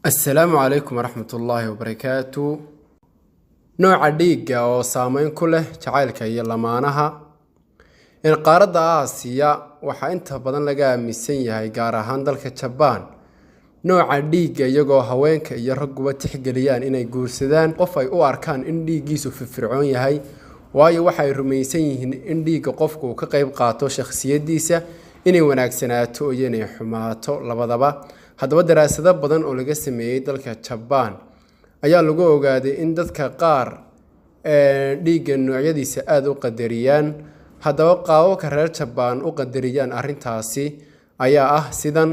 السلام عليكم ورحمة الله وبركاته. نوع ديجا oo saameyn ku leh jacaylka iyo lamaanaha in qaaradda Aasiya waxa inta badan laga aaminsan yahay gaar ahaan dalka Japan. Nooca dhiigga iyagoo haweenka iyo ragguba tixgeliyaan inay guursadaan qof ay u arkaan in dhiiggiisu firfircoon yahay, waayo waxay rumaysan yihiin in dhiigga qofku ka qayb qaato shakhsiyadiisa inay wanaagsanaato iyo inay xumaato labadaba. Haddaba daraasado badan oo laga sameeyay dalka Japan ayaa lagu ogaaday in dadka qaar dhiigga noocyadiisa aad u qadariyaan. Haddaba qaababka reer Japan u qadariyaan arrintaasi ayaa ah sidan: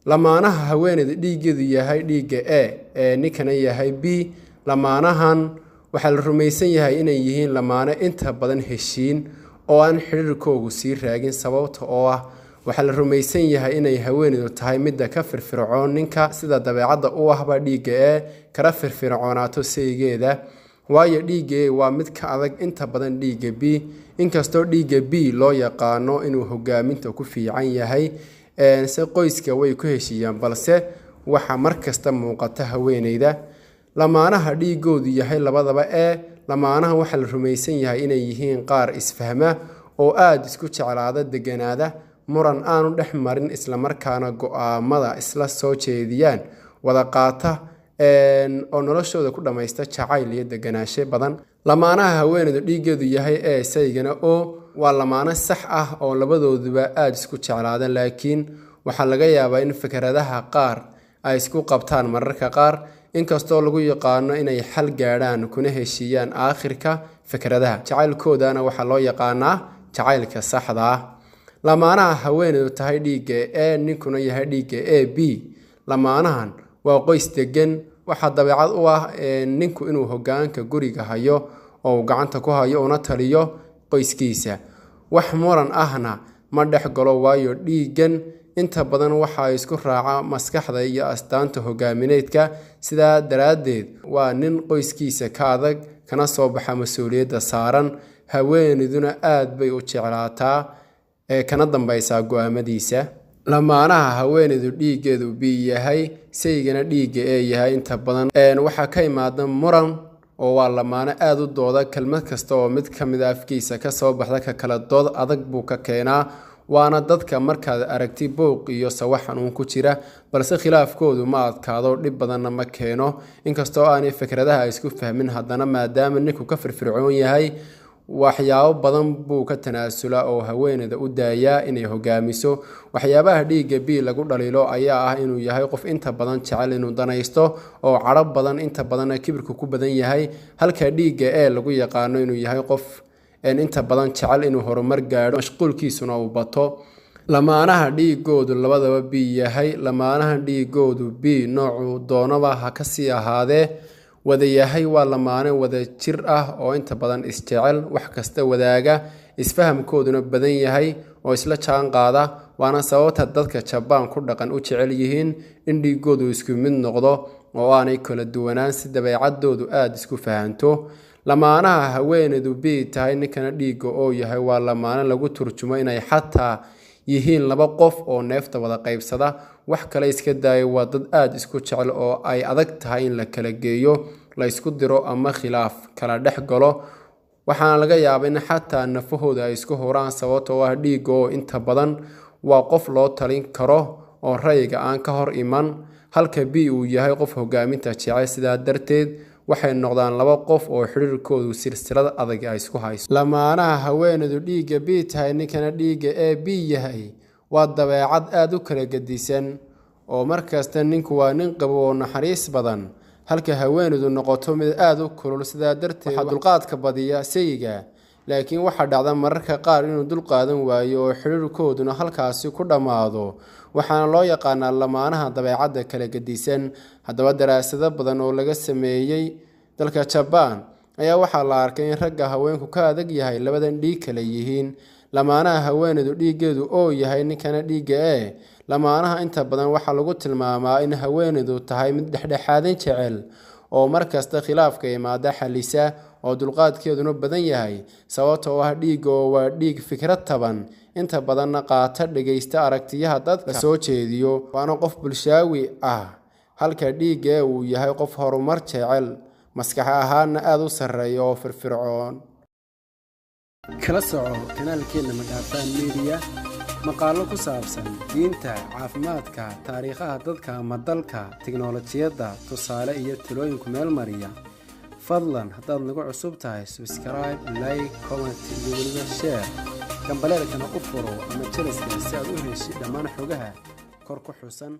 lamaanaha haweeneyda dhiiggeedu yahay dhiigga A ninkana yahay B. lamaanahan waxaa la rumaysan yahay inay yihiin lamaane inta badan heshiin oo aan xiriirkoodu sii raagin, sababta oo ah waxaa la rumaysan yahay inay haweeneydu tahay midda ka firfircoon ninka, sida dabeecadda u ahba dhiigga A kala firfircoonaato saygeeda, waayo dhiigga A waa mid ka adag inta badan dhiigga B. Inkastoo dhiigga B loo yaqaano inuu hogaaminta ku fiican yahay, se qoyska way ku heshiiyaan, balse waxa markasta muuqata haweeneyda lamaanaha dhiigoodu yahay labadaba A. lamaanaha waxaa la rumaysan yahay inay yihiin qaar isfahma oo aad isku jeclaada, deganaada, muran aanu dhex marin, isla markaana go'aamada isla soo jeediyaan, wada qaata oo noloshooda ku dhamaysta jacayl iyo deganaansho badan. lamaanaha haweeneydu dhiiggeedu yahay A saygana O waa lamaane sax ah oo labadooduba aad isku jeclaada, laakiin waxaa laga yaabaa in fikradaha qaar ay isku qabtaan mararka qaar, inkastoo lagu yaqaano inay xal gaadhaan kuna heshiiyaan aakhirka fikradaha jacaylkoodana waxaa loo yaqaanaa jacaylka saxda ah. lamaanaha haweeneydu tahay dhiigga A ninkuna yahay dhiigga AB, lamaanahan waa qoys degan. waxaa dabeecad u ah ninku inuu hoggaanka guriga hayo oo gacanta ku hayo una taliyo qoyskiisa, wax muran ahna ma dhex galo, waayo dhiiggan inta badan waxa isku raaca maskaxda iyo astaanta hogaamineedka. sidaa daraaddeed waa nin qoyskiisa ka adag kana soo baxa mas'uuliyadda saaran, haweeneyduna aad bay u jeclaataa kana dambaysaa go'aamadiisa. lamaanaha haweeneydu dhiiggeedu B yahay saygana dhiigga A yahay inta badan waxaa ka imaada muran oo waa lamaane aad u dooda, kelmad kasta oo mid ka mid afkiisa ka soo baxda ka kala dood adag buu ka keenaa, waana dadka markaad aragti booq iyo sawax xanuun ku jira, balse khilaafkoodu ma adkaado, dhib badanna ma keeno. inkastoo aanay fikradaha isku fahmin, haddana maadaama ninku ka firfircoon yahay, waxyaabo badan buu ka tanaasulaa oo haweeneyda u daayaa inay hogaamiso. waxyaabaha dhiigga B lagu dhaliilo ayaa ah inuu yahay qof inta badan jecel inuu danaysto oo cadho badan, inta badanna kibirku ku badan yahay, halka dhiigga A lagu yaqaano inuu yahay qof inta badan jecel inuu horumar gaadho, mashquulkiisuna uu bato. lamaanaha dhiigoodu labadaba B yahay, lamaanaha dhiigoodu B noocu doonaba ha ka sii ahaadee wada yahay, waa lamaane wada jir ah oo inta badan isjecel, wax kasta wadaaga, isfahamkooduna badan yahay oo isla jaan qaada, waana sababta dadka Japan ku dhaqan u jecel yihiin in dhiigoodu isku mid noqdo oo aanay kala duwanaan, si dabeecadoodu aad isku fahanto. lamaanaha haweeneydu B tahay ninkana dhiigga O yahay waa lamaane lagu turjumo inay xataa yihiin laba qof oo neefta wada qaybsada, wax kale iska daayo waa dad aad isku jecel oo ay adag tahay in la kala geeyo, la isku diro ama khilaaf kala dhex galo. waxaana laga yaabaa in xataa nafahooda ay isku huraan, sababtoo ah dhiigga oo inta badan waa qof loo talin karo oo ra'yiga aan ka hor iman, halka B uu yahay qof hogaaminta jecel. sidaa darteed waxay noqdaan laba qof oo xiriirkoodu silsilad adag ay isku hayso. lamaanaha haweeneydu dhiigga B tahay ninkana dhiigga AB yahay waa dabeecad aad u kala gedisan, oo markasta ninku waa nin qabo oo naxariis badan, halka haweeneydu noqoto mid aad u kulul. sidaa darteed waxaa dulqaadka badiya sayga, laakiin waxaa dhacda mararka qaar inuu dulqaadan waayo oo xiriirkooduna halkaasi ku dhammaado, waxaana loo yaqaanaa lamaanaha dabeecadda kala gedisan. haddaba daraasado badan oo laga sameeyey dalka Japan ayaa waxaa la arkay in ragga haweenku ka adag yahay labadan dhiig kala yihiin. lamaanaha haweeneydu dhiiggeedu O yahay ninkana dhiigga A, lamaanaha inta badan waxaa lagu tilmaamaa in haweeneydu tahay mid dhexdhexaadin jecel oo markasta khilaafka imaada xalisa, oo dulqaadkeeduna badan yahay, sababtoo ah dhiigga oo waa dhiig fikrad taban, inta badanna qaata dhageysta aragtiyaha dadka soo jeediyo, waana qof bulshaawi ah halka dhiigga uu yahay qof horumar jecel maskax ahaanna aad u sarreeya oo firfircoon. kala soco kanaalkeena Madhaafaan Media maqaallo ku saabsan diinta, caafimaadka, taariikhaha dadka ama dalka, tiknoolajiyadda, tusaale iyo talooyin meel mariya. fadlan haddaad nagu cusub tahay subscribe, like, comment iyo weliba share gambaleelkana u furo ama jeliska si aad u heshid dhammaan xogaha kor ku xusan.